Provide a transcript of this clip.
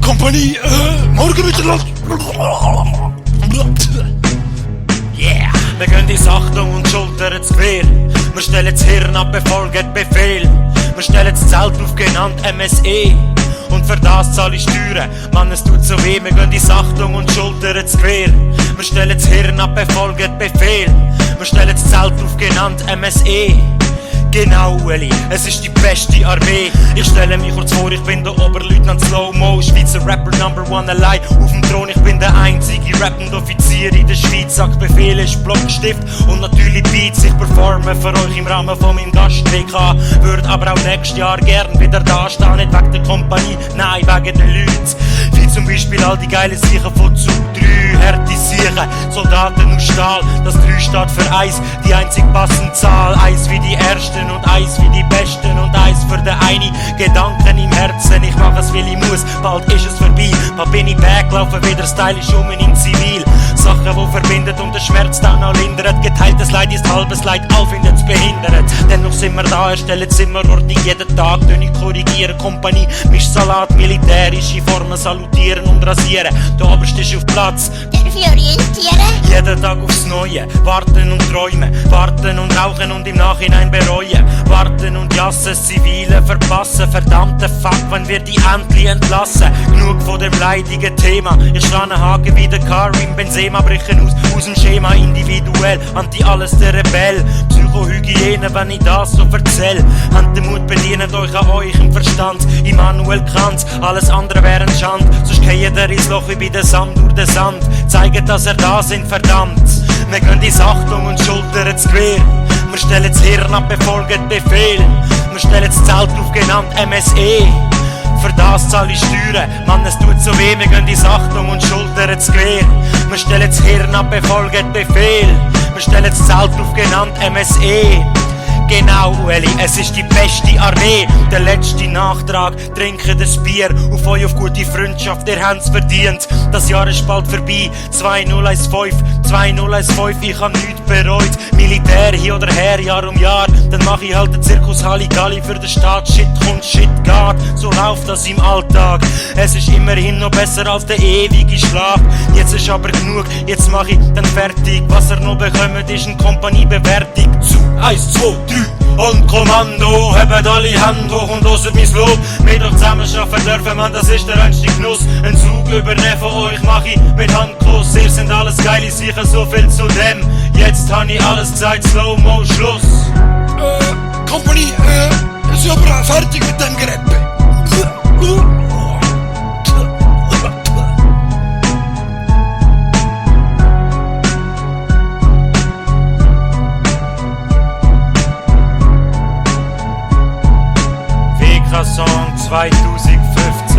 Kompanie, morgen Mitternacht. Yeah! Wir gehen ins Achtung und schultern das Gewehr. Wir stellen das Hirn ab, befolgen Befehl. Wir stellen das Zelt auf, genannt MSE. Und für das zahle ich Steuern. Mann, es tut so weh, wir gehen ins Achtung und schultern das Gewehr. Wir stellen das Hirn ab, befolgen Befehl. Wir stellen das Zelt auf, genannt MSE. Genau, Ueli, es ist die beste Armee. Ich stelle mich kurz vor, ich bin der Oberleutnant Slow-Mo, Schweizer Rapper Number One allein auf dem Thron. Ich bin der einzige rappende Offizier in der Schweiz. Sag Befehle, ist Block, Stift und natürlich Beats. Ich performe für euch im Rahmen von meinem Gast-WK. Würde aber auch nächstes Jahr gern wieder da stehen. Nicht wegen der Kompanie, nein, wegen den Leuten. Wie zum Beispiel all die geilen Sicher von Zug 3, Härte Sicher, Soldaten aus Stahl. Das 3 steht für 1, die einzig passende Zahl. 1 wie die Ersten und 1 wie die Besten und 1 für den eine. Gedanken im Herzen, ich mach es, weil ich muss, bald ist es vorbei. Bald bin ich back, laufe wieder stylisch in Zivil. Sachen, die verbindet und den Schmerz dann auch lindert. Geteiltes Leid ist halbes Leid, all findet's behindert. Dennoch sind wir da, erstellen Zimmerordnung jeden Tag. Töne korrigieren, Kompanie, Mischsalat, militärische Formen salutieren und rasieren. Der Oberste ist auf Platz. Darf ich orientieren? Jeden Tag aufs Neue, warten und träumen, warten und rauchen und im Nachhinein bereuen. Warten und jassen, Zivile verpassen, verdammte Fuck, wenn wir die endlich entlassen. Genug von dem leidigen Thema, ich schlage einen Haken wie der Karim Benzema, brechen aus dem Schema individuell, anti alles der Rebell. Psychohygiene, wenn ich das so erzähl. Habt den Mut, bedient euch an eurem Verstand. Immanuel Kant, alles andere wäre ein Schand. Sonst geht jeder ins Loch wie bei der Sand durch den Sand. Zeigen, dass da sind, verdammt. Wir gehen ins Achtung und schultern das Gewehr. Wir stellen das Hirn ab, befolgen Befehl. Wir stellen das Zelt auf, genannt MSE. Für das zahle ich Steuern. Mann, es tut so weh, wir gehen ins Achtung und schultern das Gewehr. Wir stellen das Hirn ab, befolgen Befehl. Wir stellen das Zelt auf, genannt MSE. Genau, Ueli, es ist die beste Armee. Der letzte Nachtrag, trinken das Bier. Auf euch, auf gute Freundschaft, ihr habt's verdient. Das Jahr ist bald vorbei, 2015, 2015, ich hab nichts bereut. Militär hier oder her, Jahr um Jahr. Dann mach ich halt den Zirkus Halligalli für den Staat. Shit kommt, Shit geht, so läuft das im Alltag. Es ist immerhin noch besser als der ewige Schlaf. Jetzt ist aber genug, jetzt mach ich dann fertig. Was noch bekommt, ist eine Kompaniebewertung. Zu 1, 2, 3 und Kommando, hebt alle Hände hoch und hört mein Lob. Wir doch zusammen schaffen dürfen, man, das ist der reinste Genuss. Ein Zug übernehmen von euch mach ich mit Handkuss. Ihr sind alles geile Sicher, so viel zu dem. Jetzt hab ich alles gesagt, Slow-Mo, Schluss. Kompanie, ist aber fertig mit dem Gereppe. Song 2015.